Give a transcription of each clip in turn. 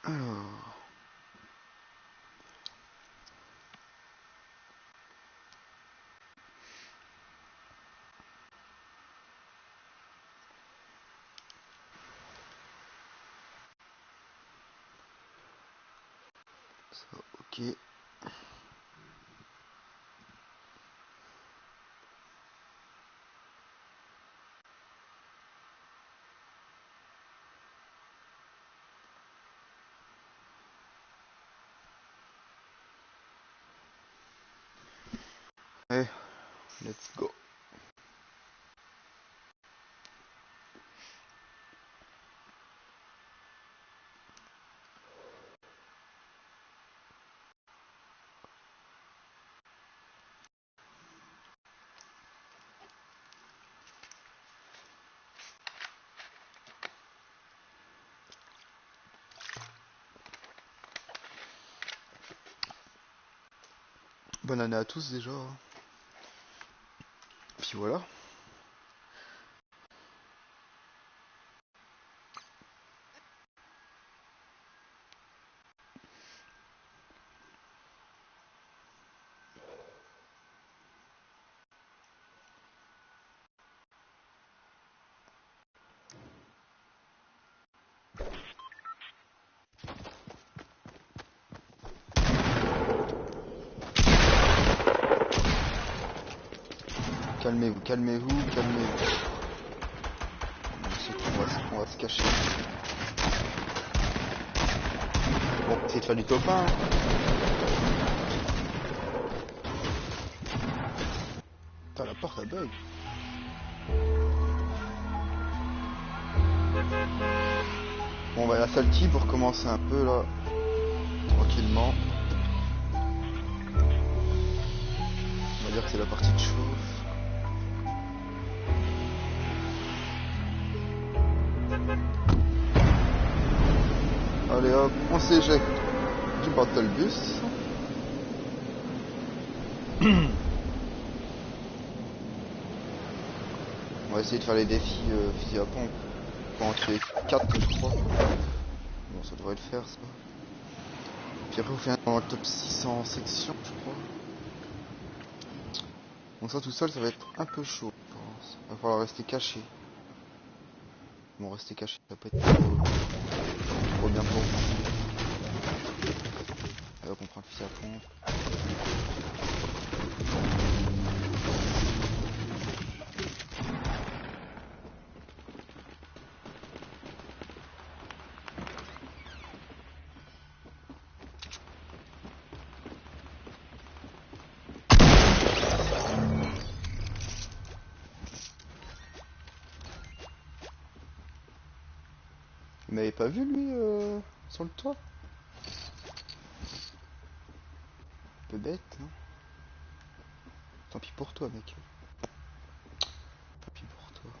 Alors, ça, ok. Allez, let's go. Bonne année à tous déjà. Puis voilà. Calmez-vous, calmez-vous, calmez-vous. On va se cacher. Bon, c'est de faire du top 1. Putain, la porte elle bug. Bon, on va à la salle type pour commencer un peu là. Tranquillement. On va dire que c'est la partie de chauffe. Allez hop, on s'éjecte du battle bus. On va essayer de faire les défis fusil à pompe. On va en tuer 4 je crois. Bon, ça devrait le faire ça. Puis après on fait un dans le top 600 section je crois. Bon, ça tout seul ça va être un peu chaud je pense. Il va falloir rester caché. Bon, rester caché ça peut être trop bien pour vous. Allez hop, on prend le fusil à pompe. Il m'avait pas vu lui sur le toit. Un peu bête, hein. Tant pis pour toi mec. Tant pis pour toi.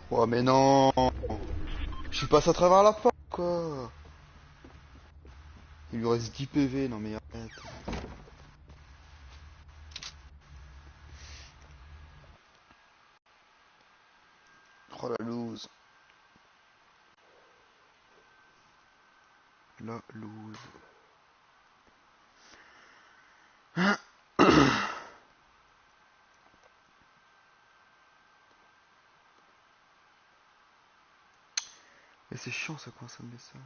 Oh mais non. Je suis passé à travers la porte quoi. Il lui reste 10 PV, non mais arrête. Oh la loose. La loose. Mais c'est chiant ça quand ça me met ça.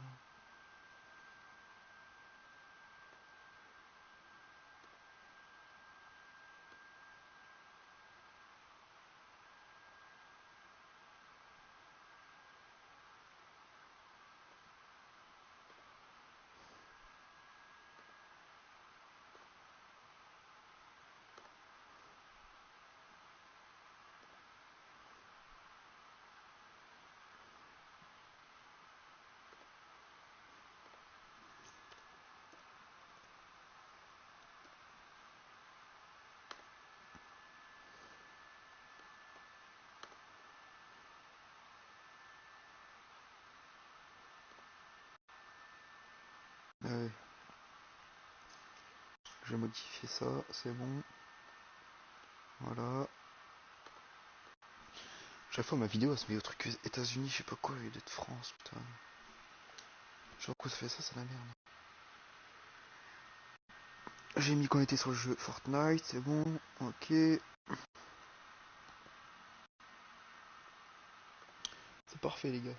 Ah ouais. Je vais modifier ça, c'est bon. Voilà. Chaque fois ma vidéo elle se met au truc États-Unis, je sais pas quoi, au lieu d'être France, putain. Je sais pas pourquoi ça fait ça, c'est la merde. J'ai mis qu'on était sur le jeu Fortnite, c'est bon, ok. C'est parfait les gars.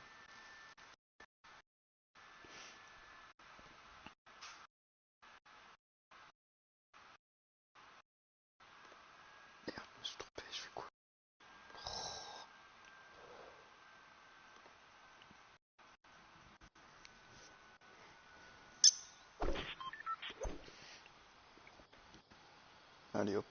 Merde, je me suis trompé, je fais quoi? Allez hop.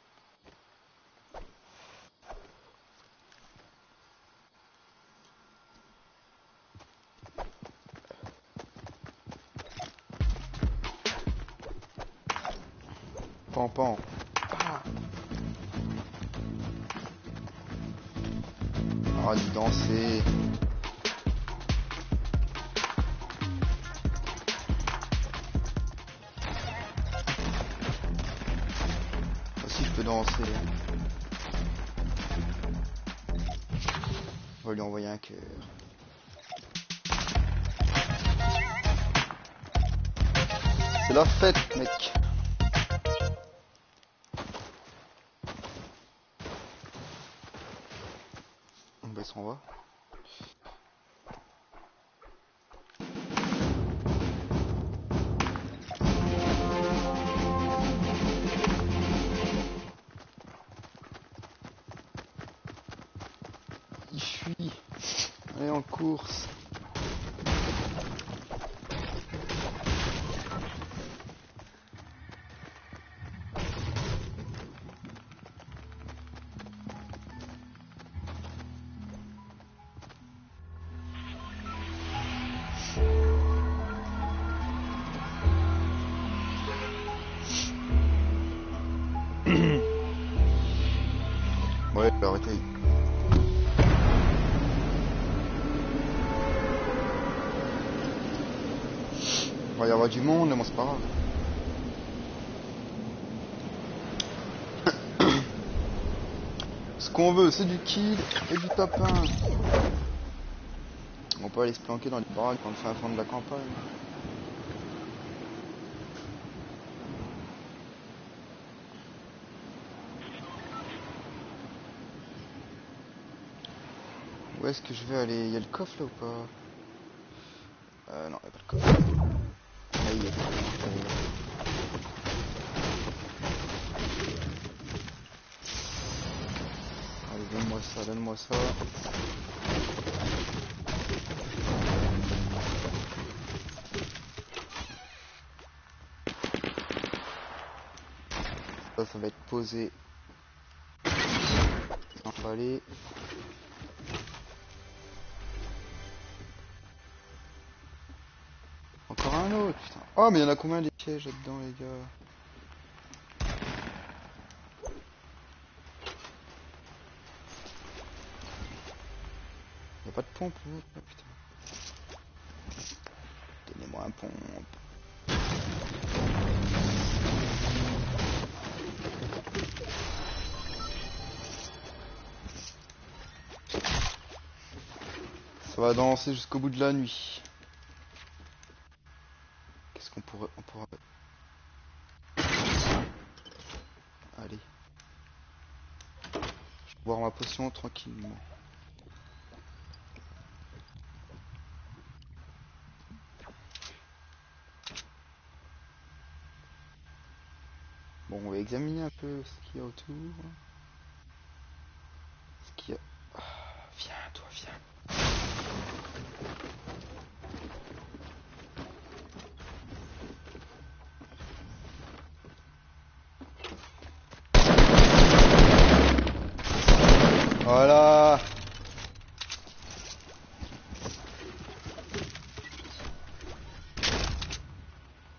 Pan pan. Ah. Arrête de danser. Aussi je peux danser. On va lui envoyer un cœur. C'est la fête mec. On va s'en va. Il fuit. Allez en course. Ouais, arrêtez. Il va y avoir du monde, mais bon, c'est pas grave. Ce qu'on veut, c'est du kill et du tapin. On peut aller se planquer dans les baraques quand on fait un fond de la campagne. Où est-ce que je vais aller? Il y a le coffre là ou pas? Non, il n'y a pas le coffre. Là, il y a le coffre. Allez, donne-moi ça, donne-moi ça. Ça va être posé. On va aller. Encore un autre, putain. Oh, mais il y en a combien des pièges là-dedans, les gars? Il n'y a pas de pompe, là, putain. Donnez-moi un pompe. Ça va danser jusqu'au bout de la nuit. Qu'est-ce qu'on pourrait... On pourrait... Allez. Je vais boire ma potion tranquillement. Bon, on va examiner un peu ce qu'il y a autour. Ce qu'il y a... Ah, viens, toi, viens. Voilà.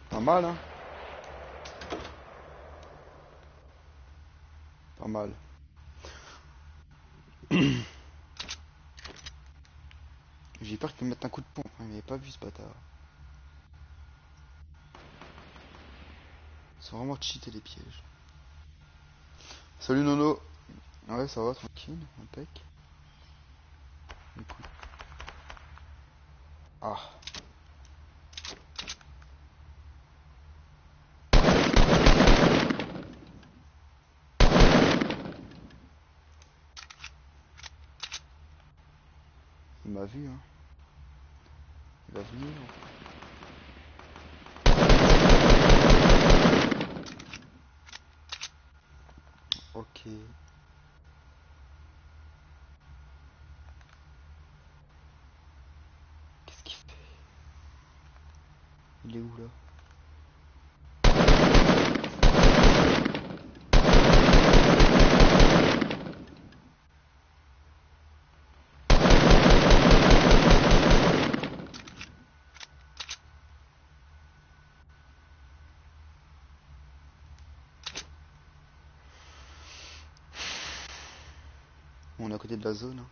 Pas mal, hein. Pas mal. J'ai peur qu'il me mette un coup de pompe, hein. Il m'avait pas vu ce bâtard. Ils sont vraiment cheatés les pièges. Salut Nono. Ouais, ça va, tranquille, impec. Écoute. Ah. Il m'a vu, hein. Il va venir. Ok. Qu'est-ce qu'il fait? Il est où là? On est à côté de la zone, hein.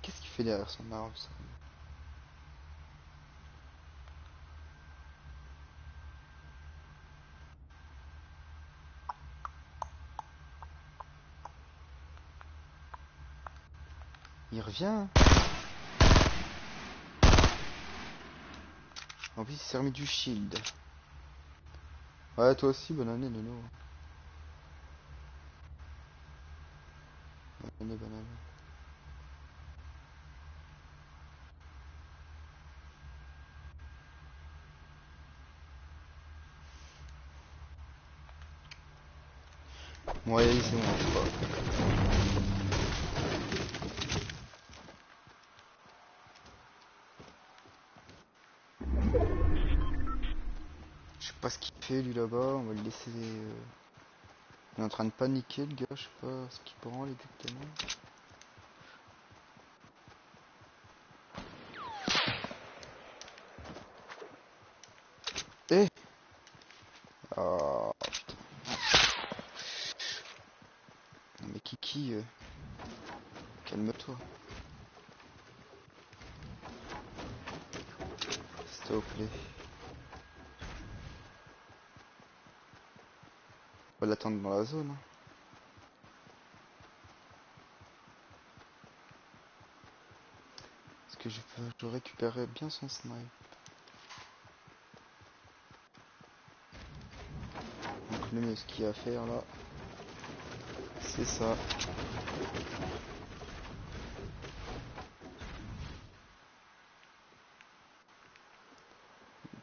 Qu'est-ce qu'il fait derrière son arbre, ça? Il revient. En plus, il s'est remis du shield. Ouais, toi aussi, bonne année, Nono. Bonne année, bonne année. Ouais, c'est bon, je crois. Je sais pas ce qu'il fait, lui, là-bas. On va le laisser... Il est en train de paniquer, le gars. Je sais pas ce qu'il branle exactement. Eh! Ah, putain. Non, mais Kiki, calme-toi. S'il te plaît. On va l'attendre dans la zone, hein. Parce que je récupérerai bien son snipe. Donc le mieux, ce qu'il y a à faire là, c'est ça.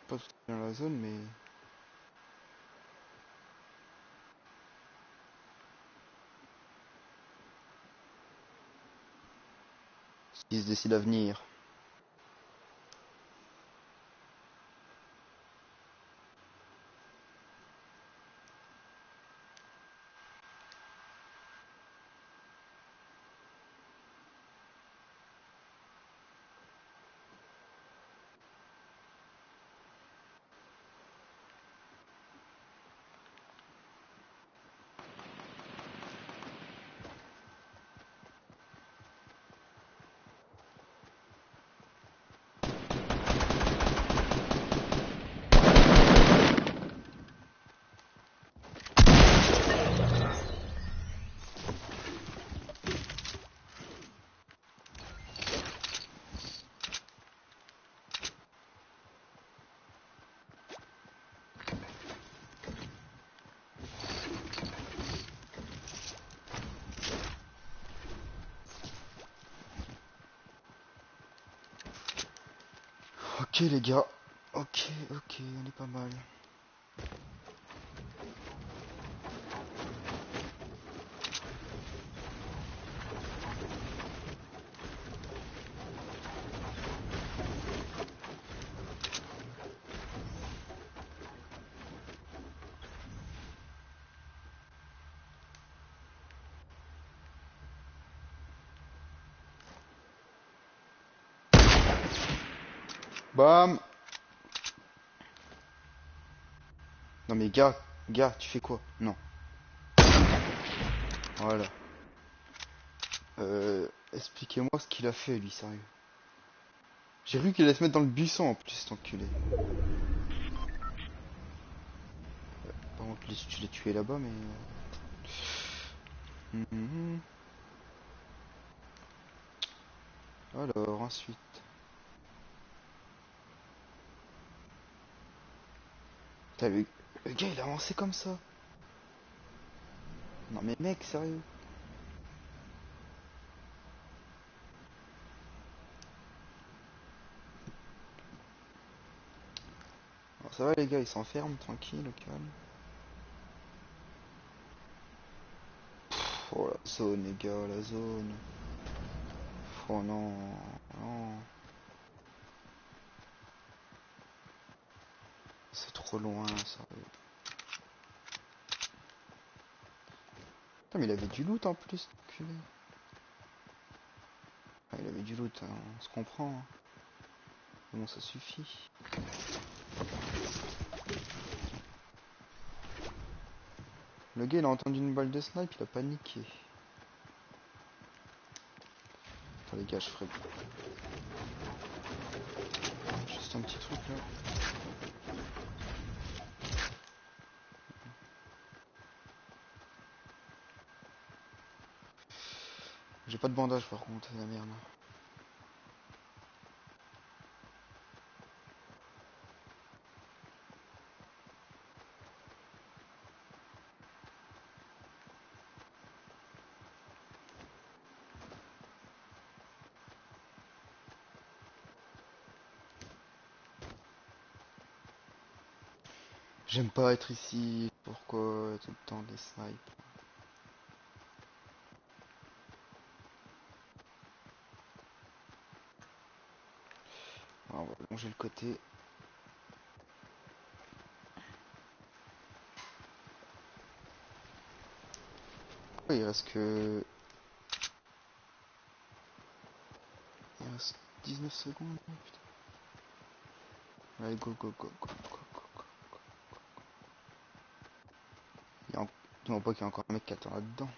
Pas tout à fait dans la zone, mais... S'il se décide à venir. Ok les gars, ok, on est pas mal. Bam! Non mais gars, tu fais quoi? Non. Voilà. Expliquez-moi ce qu'il a fait lui, sérieux. J'ai cru qu'il allait se mettre dans le buisson en plus, cet enculé. Par contre, je l'ai tué là-bas, mais... Mhm. Alors, ensuite... Putain, le gars, il a avancé comme ça. Non mais mec, sérieux. Alors, ça va les gars, ils s'enferment, tranquille, au calme. Oh la zone les gars, la zone. Oh non, non. C'est trop loin, sérieux. Putain mais il avait du loot en plus, enculé. Ah, il avait du loot, hein, on se comprend. Hein. Bon ça suffit. Le gars il a entendu une balle de snipe, il a paniqué. Attends les gars, je ferai juste un petit truc là. J'ai pas de bandage par contre, c'est la merde. J'aime pas être ici, pourquoi tout le temps des snipes. Alors, on va longer le côté. Ouais, il reste que... Il reste 19 secondes, oh, putain. Allez, go, go, go, go, go, go, go. Dis-moi pas qu'il y a encore un mec qui attend là-dedans.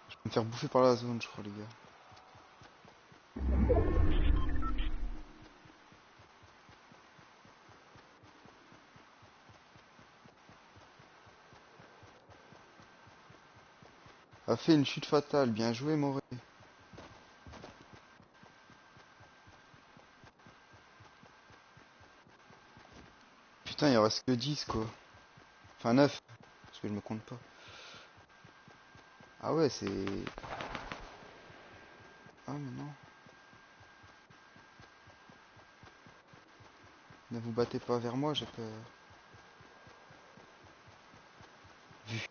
Je vais me faire bouffer par la zone, je crois, les gars. A fait une chute fatale, bien joué, Moré. Putain, il en reste que 10, quoi. Enfin, 9, parce que je me compte pas. Ah ouais, c'est... Ah, mais non. Ne vous battez pas vers moi, j'ai peur. Vu.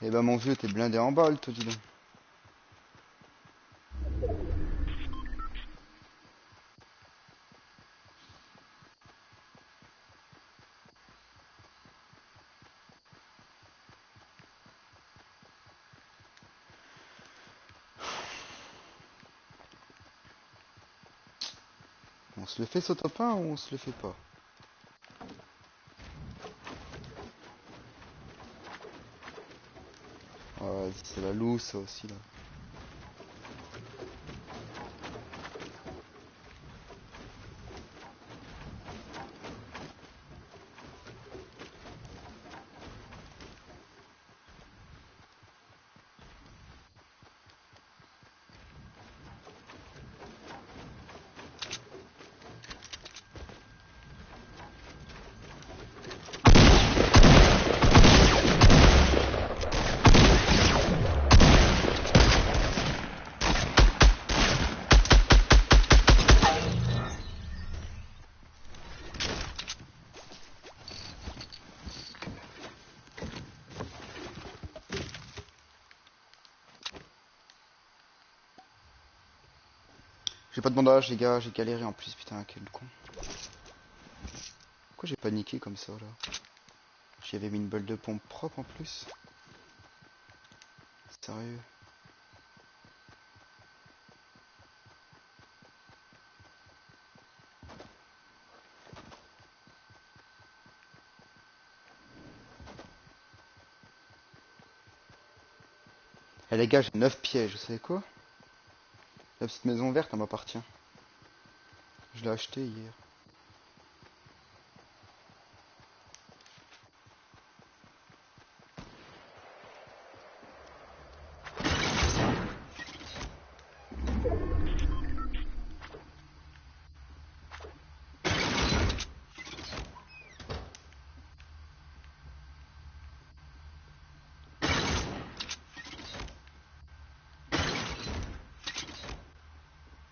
Eh ben, mon vieux, t'es blindé en balle, toi, dis donc. On se le fait, ce top 1, ou on se le fait pas? Ah, vas-y, c'est la loose, ça aussi, là. J'ai pas de bandage les gars, j'ai galéré en plus, putain quel con. Pourquoi j'ai paniqué comme ça là? J'y avais mis une balle de pompe propre en plus. Sérieux. Eh les gars, j'ai 9 pièges, vous savez quoi? La petite maison verte, elle m'appartient. Je l'ai acheté hier.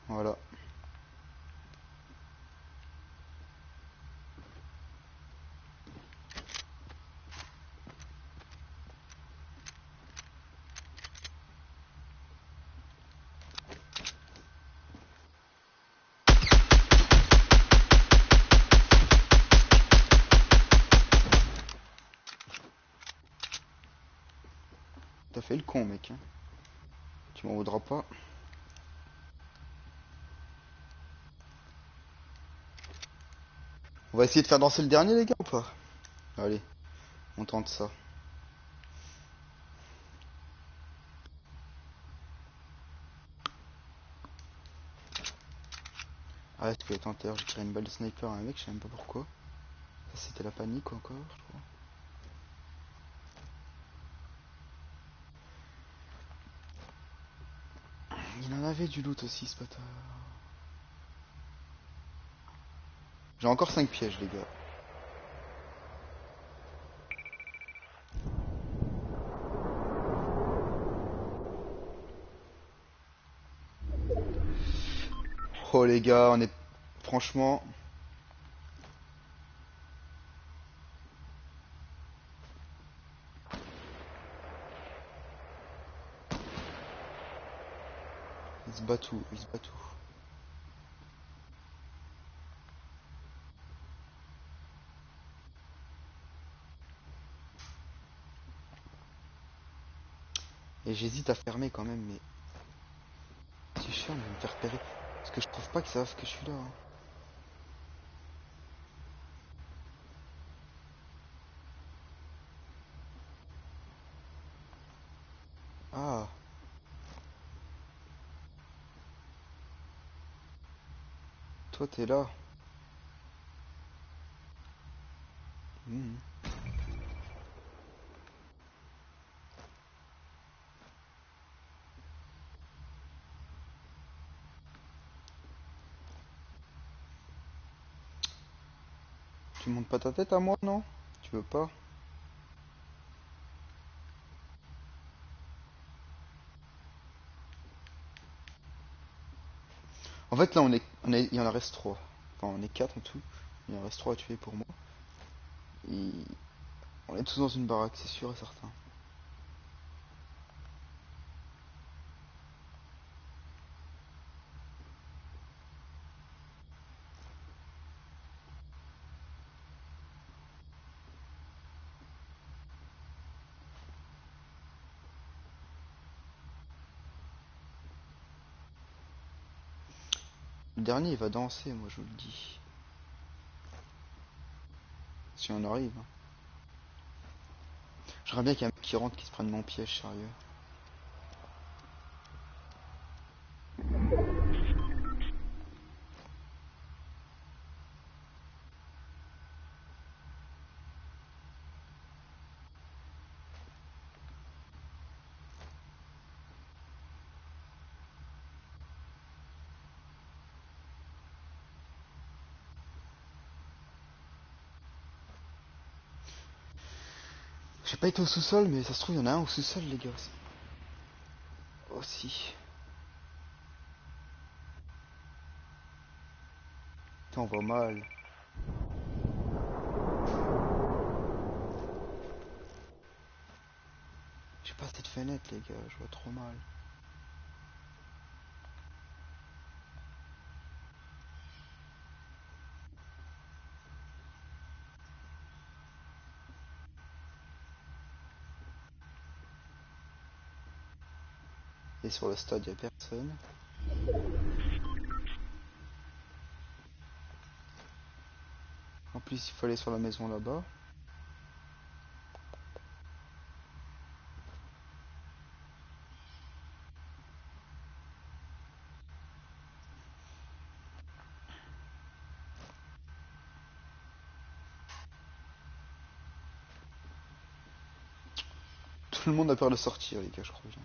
Voilà. T'as fait le con mec. Hein. Tu m'en voudras pas. On va essayer de faire danser le dernier les gars ou pas? Allez, on tente ça. Ah ouais, tu peux tenter, j'ai tiré une balle de sniper à un mec, je sais même pas pourquoi. Ça c'était la panique encore, je crois. Il en avait du loot aussi ce bâtard. J'ai encore 5 pièges les gars. Oh les gars, on est... Franchement... Ils se battent tout, ils se battent tout. Et j'hésite à fermer quand même, mais... Si je ferme, ils vont me faire repérer. Parce que je trouve pas qu'ils savent que je suis là. Hein. Ah, toi t'es là. Mhm. Tu montes pas ta tête à moi, non? Tu veux pas? En fait, là, il en reste 3. Enfin, on est 4 en tout. Il en reste 3 à tuer pour moi. Et on est tous dans une baraque, c'est sûr et certain. Le dernier, il va danser, moi, je vous le dis. Si on arrive. Hein. J'aimerais bien qu'il y ait un mec qui rentre, qui se prenne mon piège, sérieux. J'ai pas été au sous-sol, mais ça se trouve, il y en a un au sous-sol, les gars. Aussi. Putain, on voit mal. J'ai pas assez de fenêtre, les gars, je vois trop mal. Et sur le stade, il n'y a personne. En plus, il faut aller sur la maison là-bas. Tout le monde a peur de sortir, les gars, je crois bien.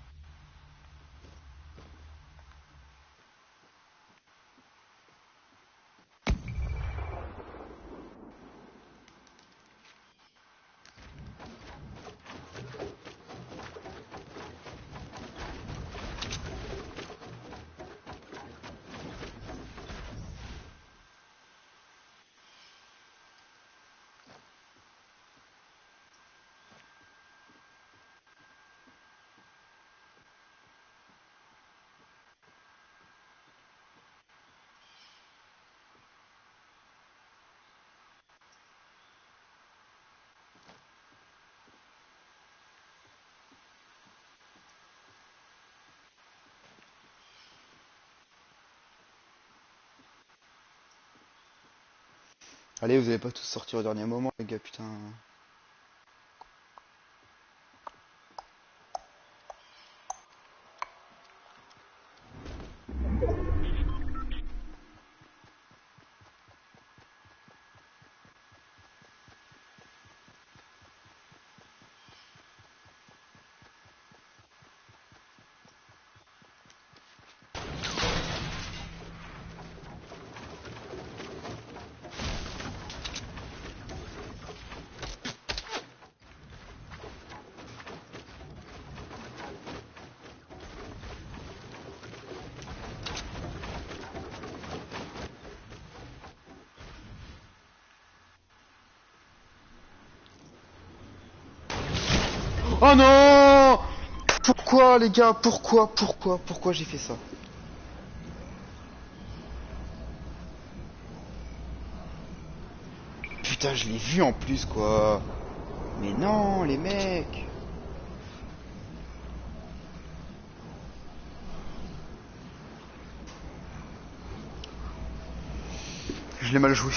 Allez, vous allez pas tous sortir au dernier moment, les gars, putain. Oh non! Pourquoi, les gars? Pourquoi j'ai fait ça? Putain, je l'ai vu en plus, quoi. Mais non, les mecs. Je l'ai mal joué.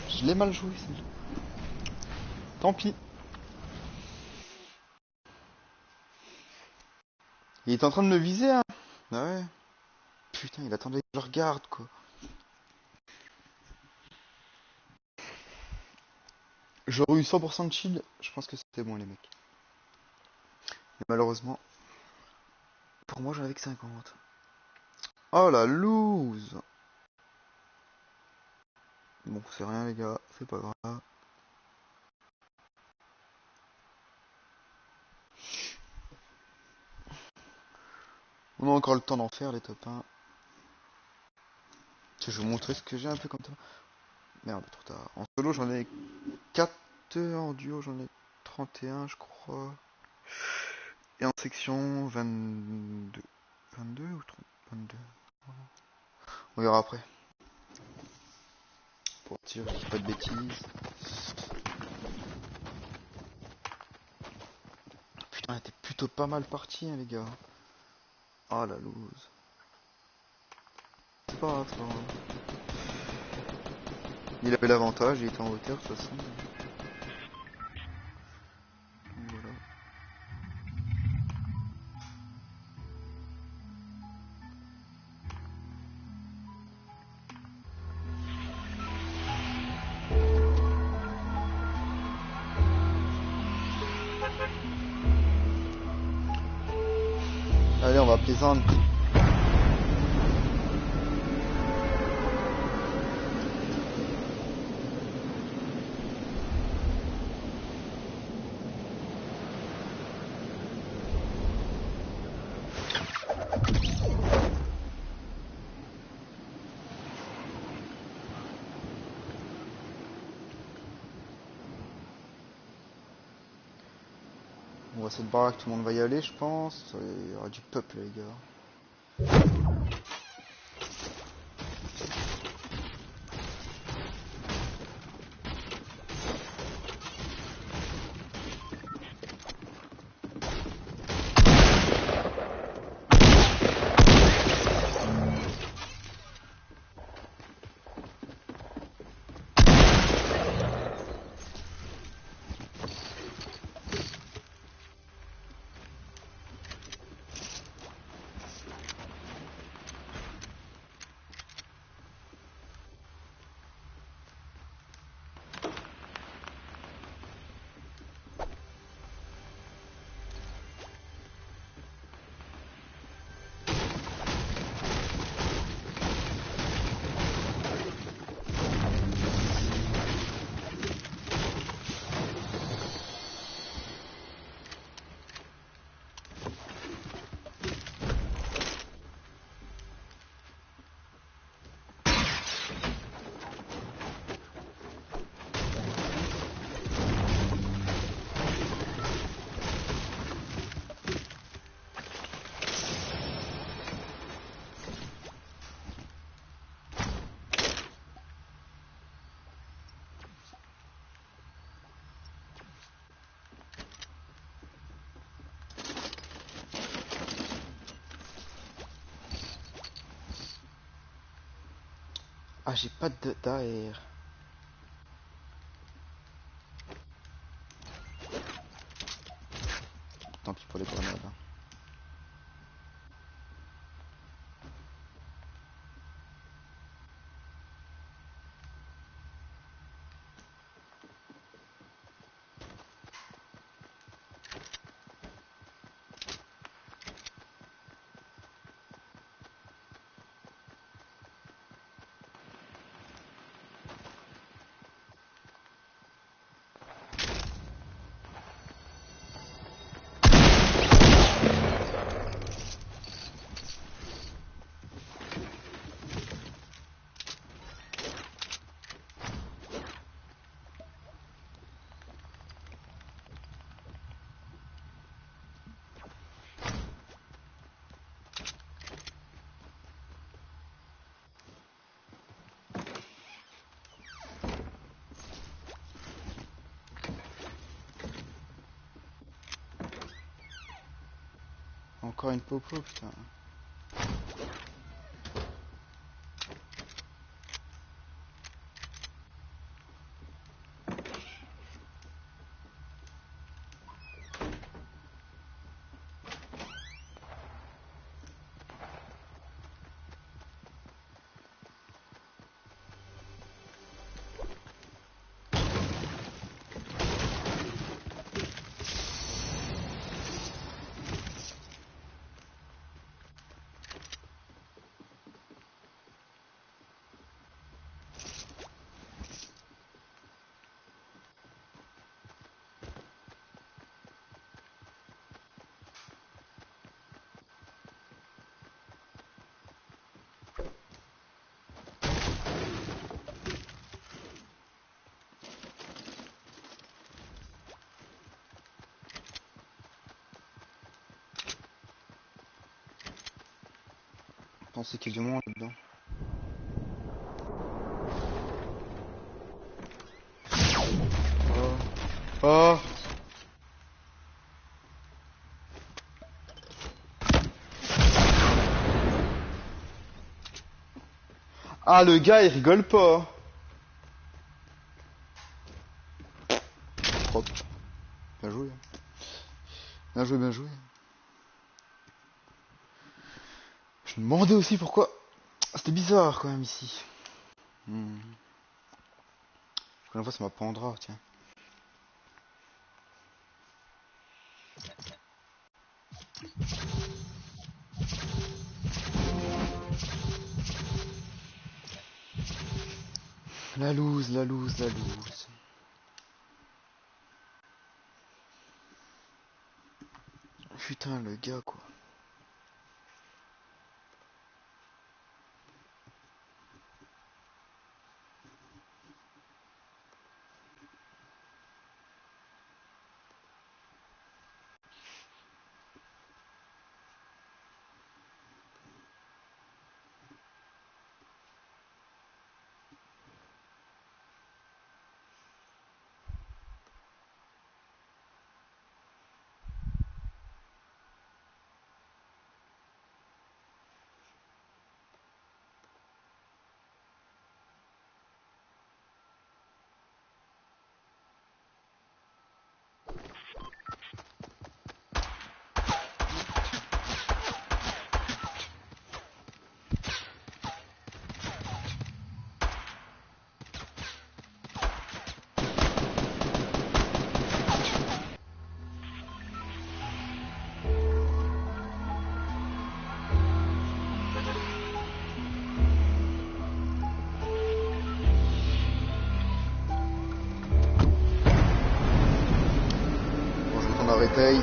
Je l'ai mal joué, celle-là. Tant pis. Il est en train de me viser, hein. Ah ouais. Putain, il attendait que je regarde, quoi. J'aurais eu 100% de shield, je pense que c'était bon, les mecs. Mais malheureusement, pour moi, j'en avais que 50. Oh la loose. Bon, c'est rien, les gars, c'est pas grave. On a encore le temps d'en faire, les top 1. Je vais vous montrer ce que j'ai un peu comme ça. Merde, trop tard. En solo, j'en ai 4. En duo, j'en ai 31, je crois. Et en section, 22. 22 ou 30 22. On verra après. Pour dire, je dis pas de bêtises. Putain, elle était plutôt pas mal partie, hein, les gars. Ah la loose. C'est pas grave, c'est pas grave. Il avait l'avantage, il était en hauteur de toute façon. Voilà. Allez, on va plaisante. On va cette baraque, tout le monde va y aller, je pense. Il y aura du peuple, les gars. Ah, j'ai pas d'air. Tant pis pour les grenades. Encore une popo, putain. Je pensais qu'il y a du monde là-dedans. Oh. Oh. Ah, le gars, il rigole pas. Propre. Bien joué. Bien joué, bien joué. Je me demandais aussi pourquoi. C'était bizarre quand même ici. La prochaine fois, ça m'apprendra, tiens. La loose, la loose, la loose. Putain, le gars, quoi. Bon, je retourne à Réteil.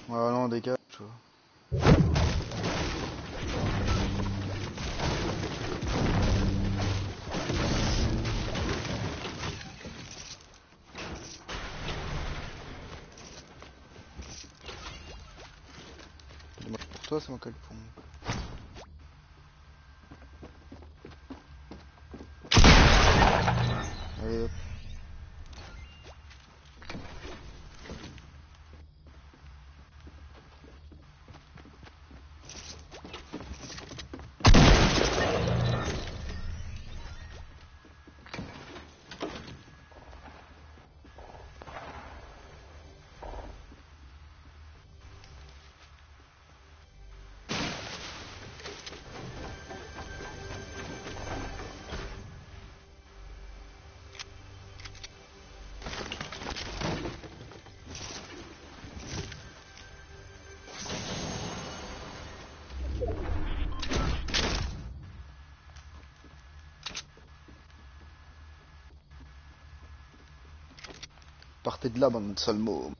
Voilà, on dégage, tu vois. toi, c'est moi qui ai le pont. Allez hop. Partez de là, bande de salmo.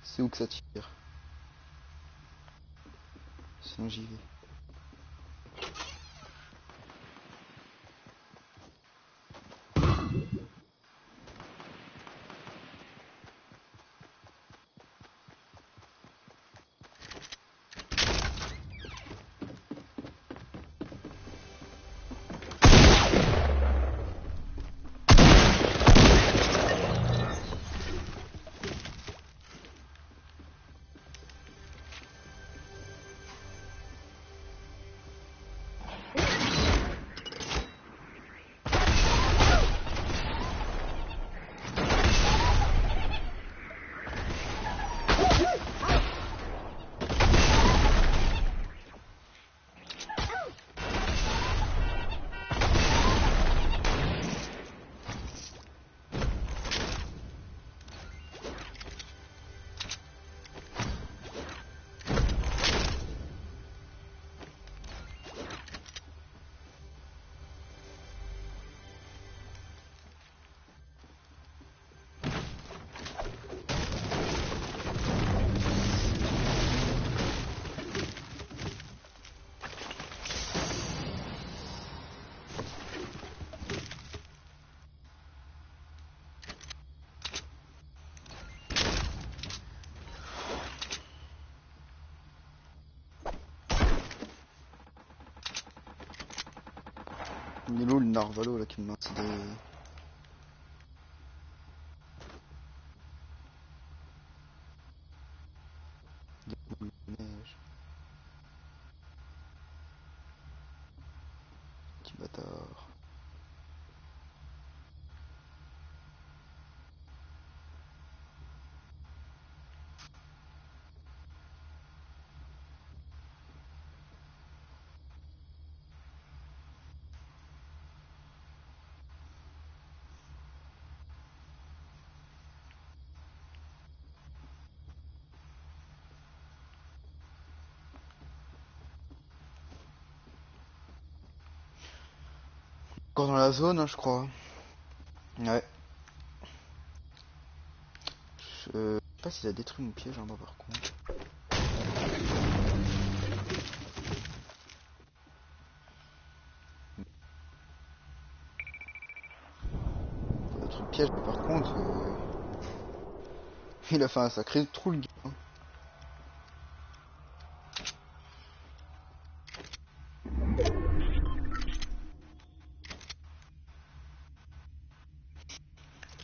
C'est où que ça tire? Sinon j'y vais. Il est là le narvalo là qui me lance des boules de neige. Petit bâtard. Encore dans la zone, hein, je crois. Ouais. Je sais pas s'il a détruit mon piège en bas par contre. Il a détruit le piège, mais par contre, il a fait un sacré trou le gars. Hein.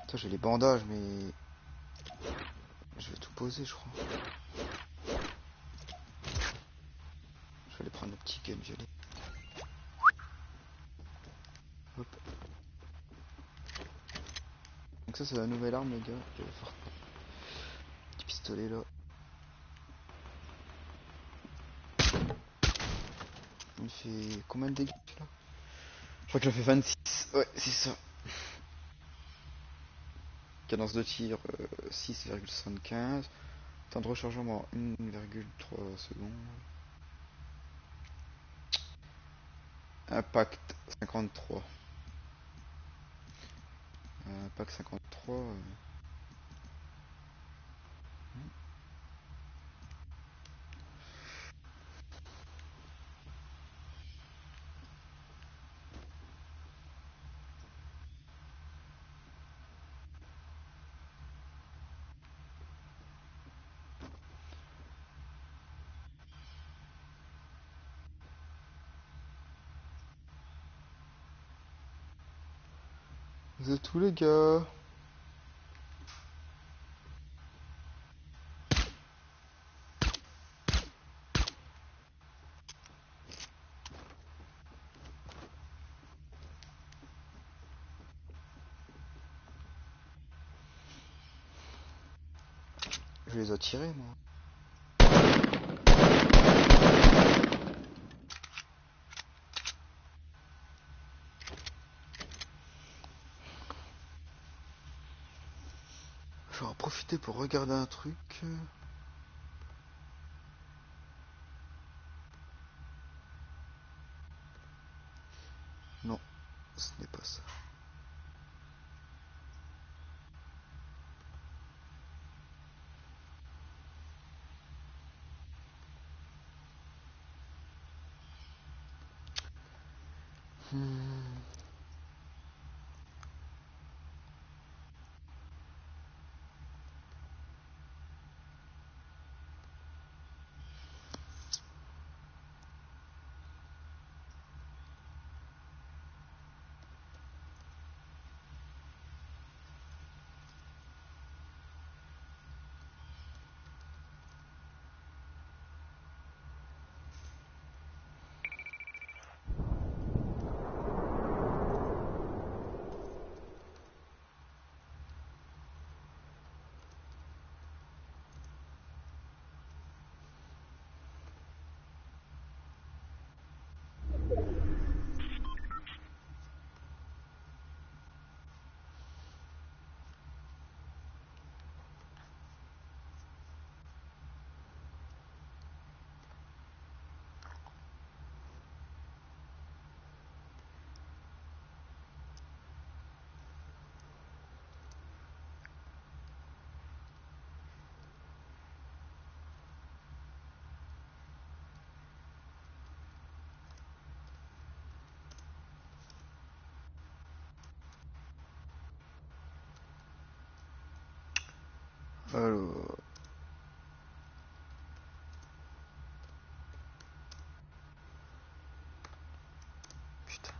Putain, j'ai les bandages, mais je vais tout poser, je crois. Je vais aller prendre le petit gun violet. Hop. Donc ça, c'est la nouvelle arme, les gars. Je vais faire petit pistolet là. Il fait combien de dégâts là? Je crois qu'il a fait 26. Ouais, c'est ça. Cadence de tir 6,75. Temps de rechargement 1,3 secondes. Impact 53. Impact 53. Vous êtes tous les gars? Je les ai tirés moi. Je vais en profiter pour regarder un truc. Non, ce n'est pas ça. Hmm. Alors, putain.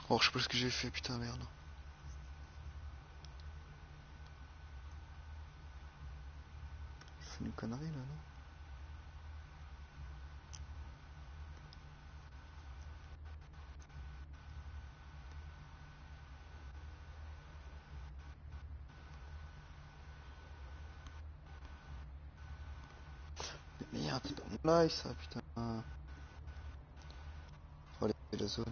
Oh, je sais pas ce que j'ai fait, putain, merde. Je fais une connerie là, non? Mais merde, c'est pas mon live ça, putain. Oh, la zone.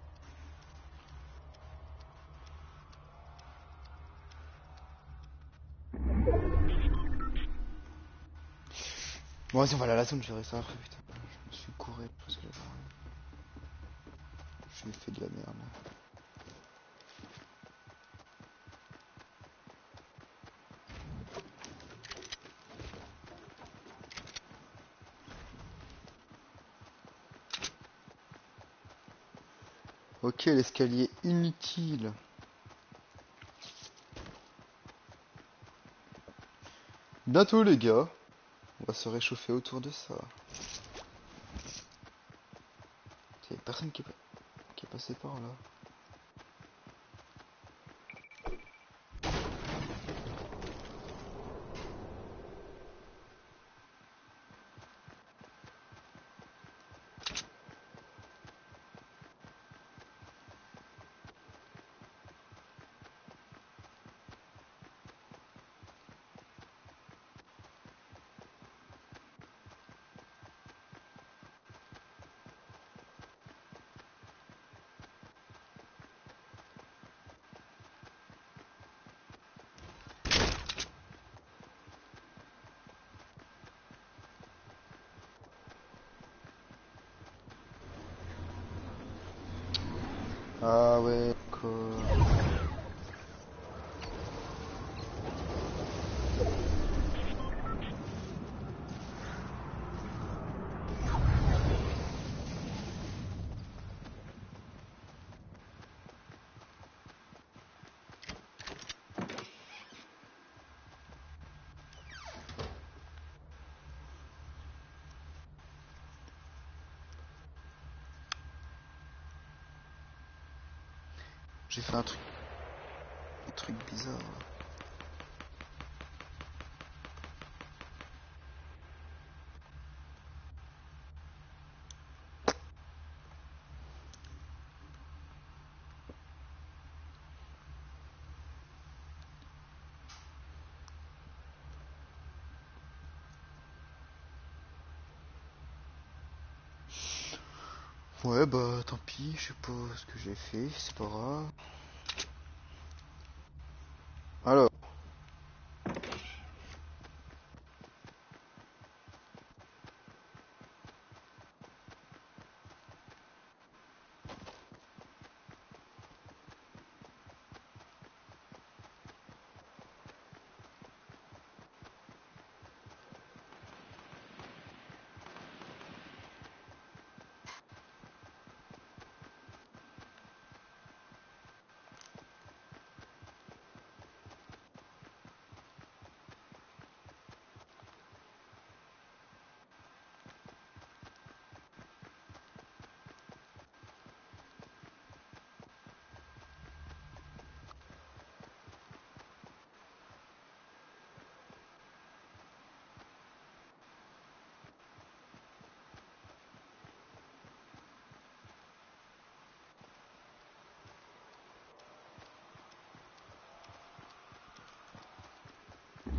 Bon, vas-y, on va aller à la zone, je verrai ça après, putain. Je me suis couré parce que j'ai fait de la merde. Ok, l'escalier inutile. Bientôt les gars, on va se réchauffer autour de ça. Il y a personne qui est passé par là. Ah ouais, d'accord. J'ai fait un truc bizarre. Ouais, bah tant pis, je sais pas ce que j'ai fait, c'est pas grave. Alors,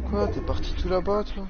quoi, t'es parti tout là-bas, toi?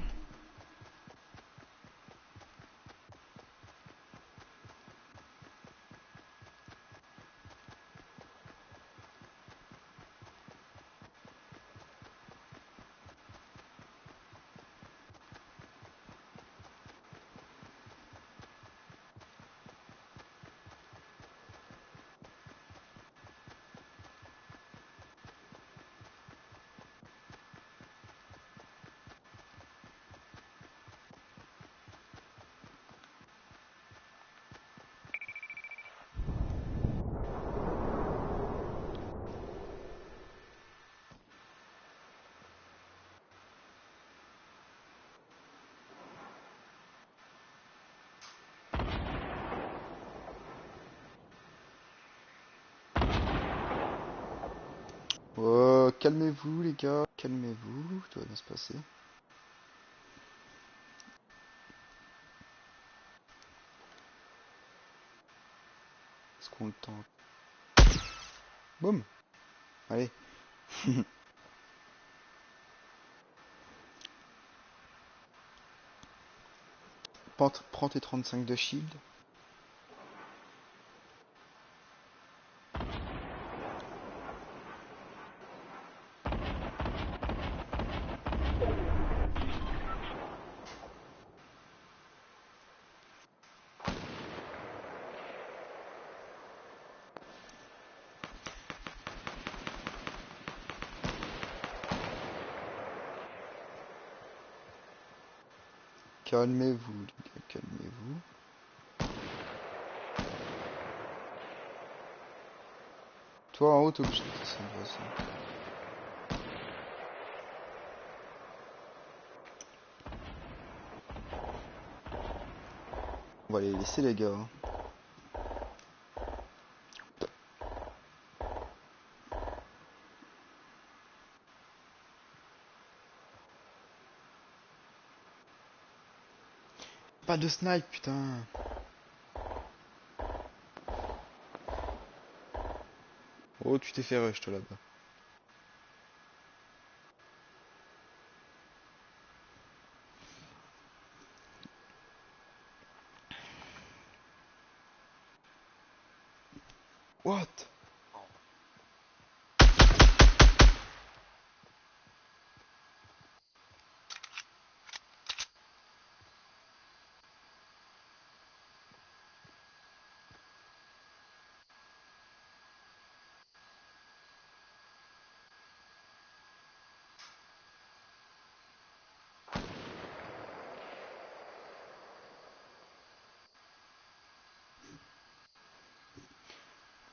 Oh, calmez-vous, les gars, calmez-vous, tout va bien se passer. Est-ce qu'on le tente? Boum! Allez. Prends tes 35 de shield. Calmez-vous, les gars, calmez-vous. Toi en haut, t'es obligé de descendre, vas-y. On va les laisser, les gars, hein. Pas de snipe, putain. Oh, tu t'es fait rush, toi, là-bas. What?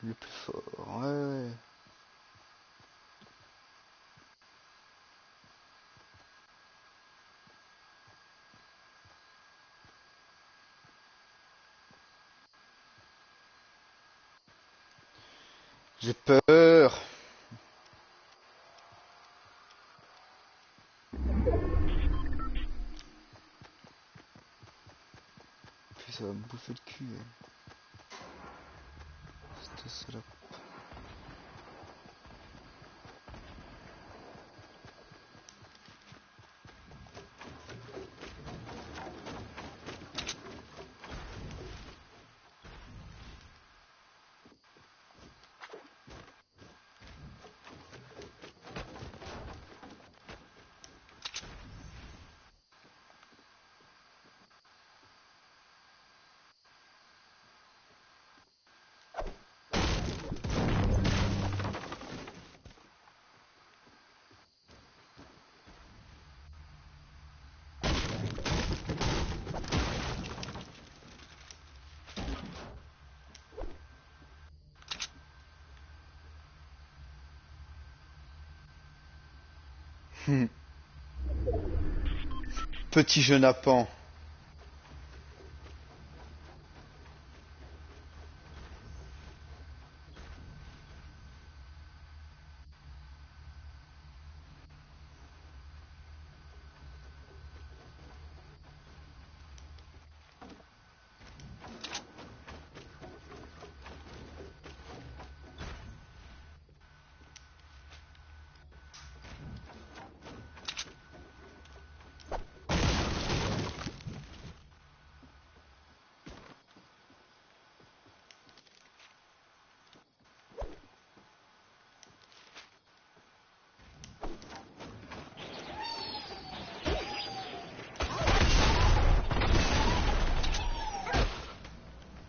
Le plus fort, ouais, ouais. J'ai peur. Puis ça va me bouffer le cul. Cette salope. Petit genapan.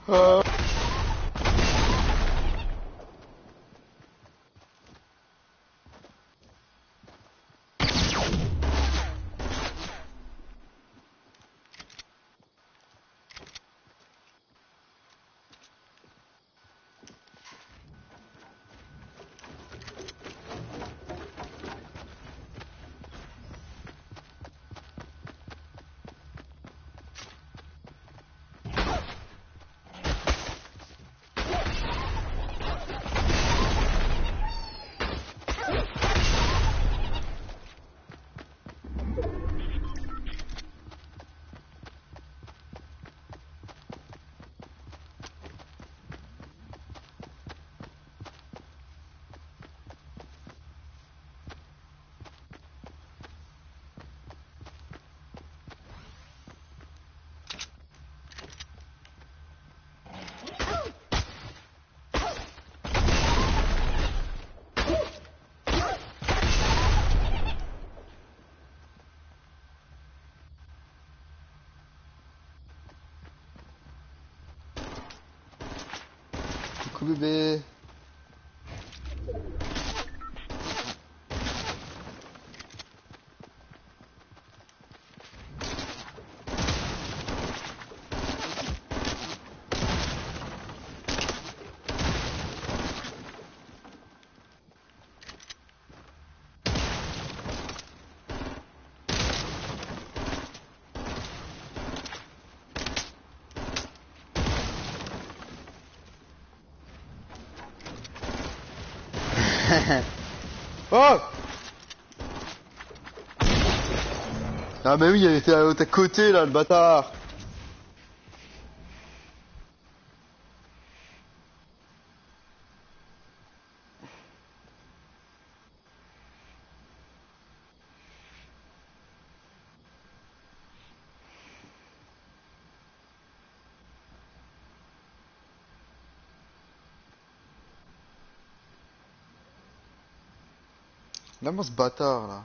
Ah. Coucou bébé. Oh. Ah mais oui, il était à ta côté là, le bâtard. Là-moi ce bâtard là.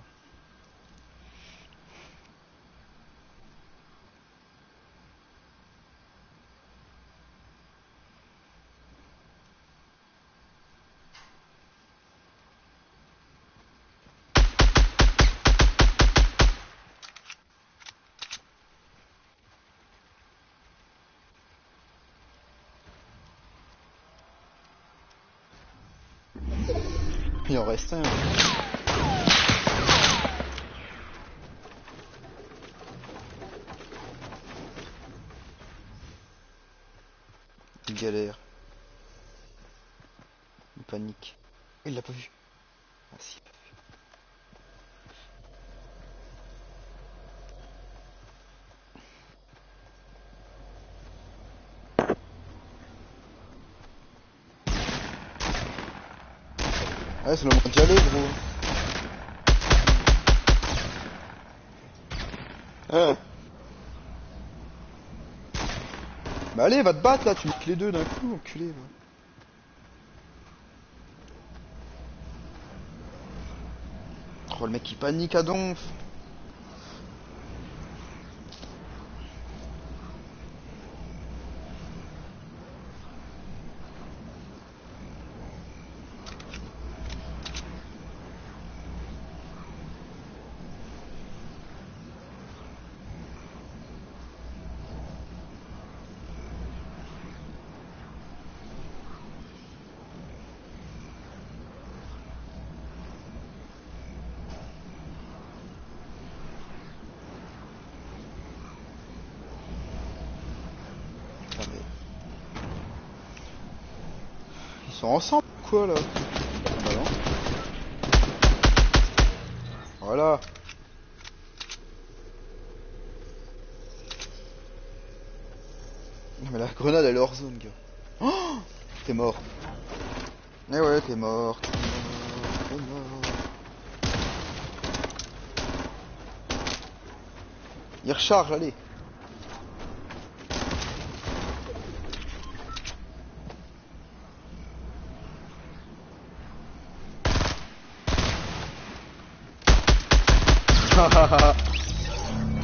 Il en reste un. Il galère. Il panique. Il l'a pas vu. Ah si. Ouais, c'est le moment d'y aller, gros. Hein. Bah allez, va te battre là, tu niques les deux d'un coup, enculé. Va. Oh, le mec il panique à donf. Ah, mais... Ils sont ensemble ou quoi là? Bah non. Voilà. Non mais la grenade elle est hors zone, gars. Oh, t'es mort. Eh ouais, t'es mort. T'es mort. T'es mort. Il recharge, allez.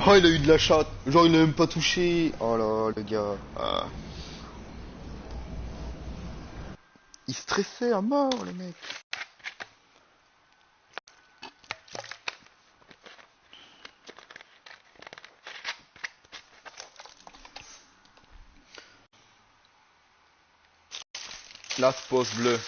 Oh, il a eu de la chatte. Genre, il a même pas touché. Oh là, le gars. Ah. Il stressait à mort, les mecs. La pause bleue.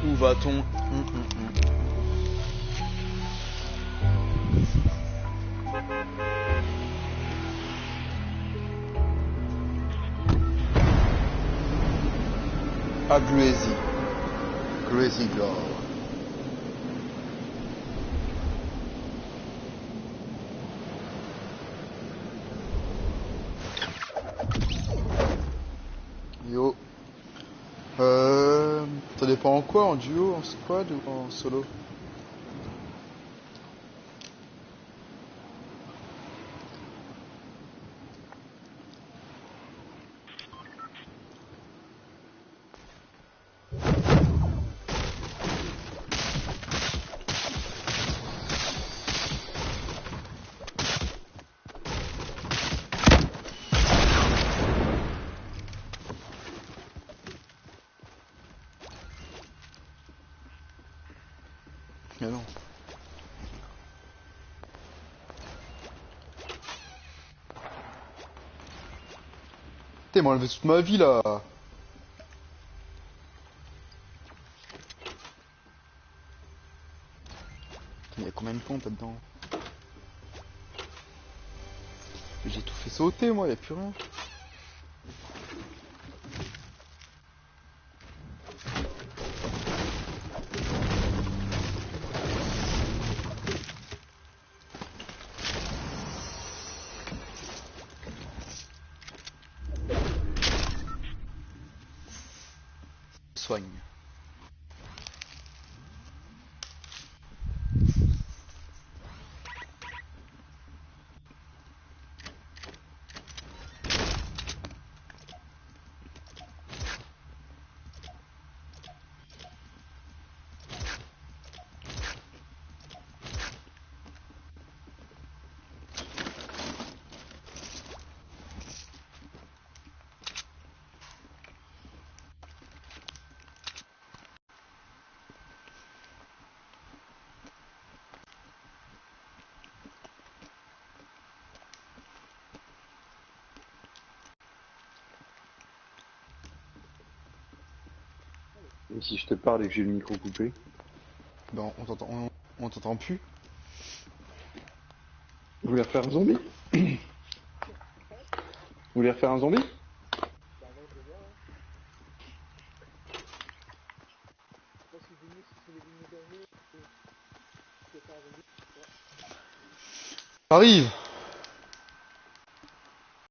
Où va-t-on? À Gluezy. Gluezy Glow. Yo. Ça dépend en quoi? En duo, en squad ou en solo? Mais non. Putain, il m'a enlevé toute ma vie là. Il y a combien de pompes là-dedans? J'ai tout fait sauter moi, y a plus rien. Soigne. Et si je te parle et que j'ai le micro coupé? Ben on t'entend plus. Vous voulez refaire un zombie? Vous voulez refaire un zombie? Arrive.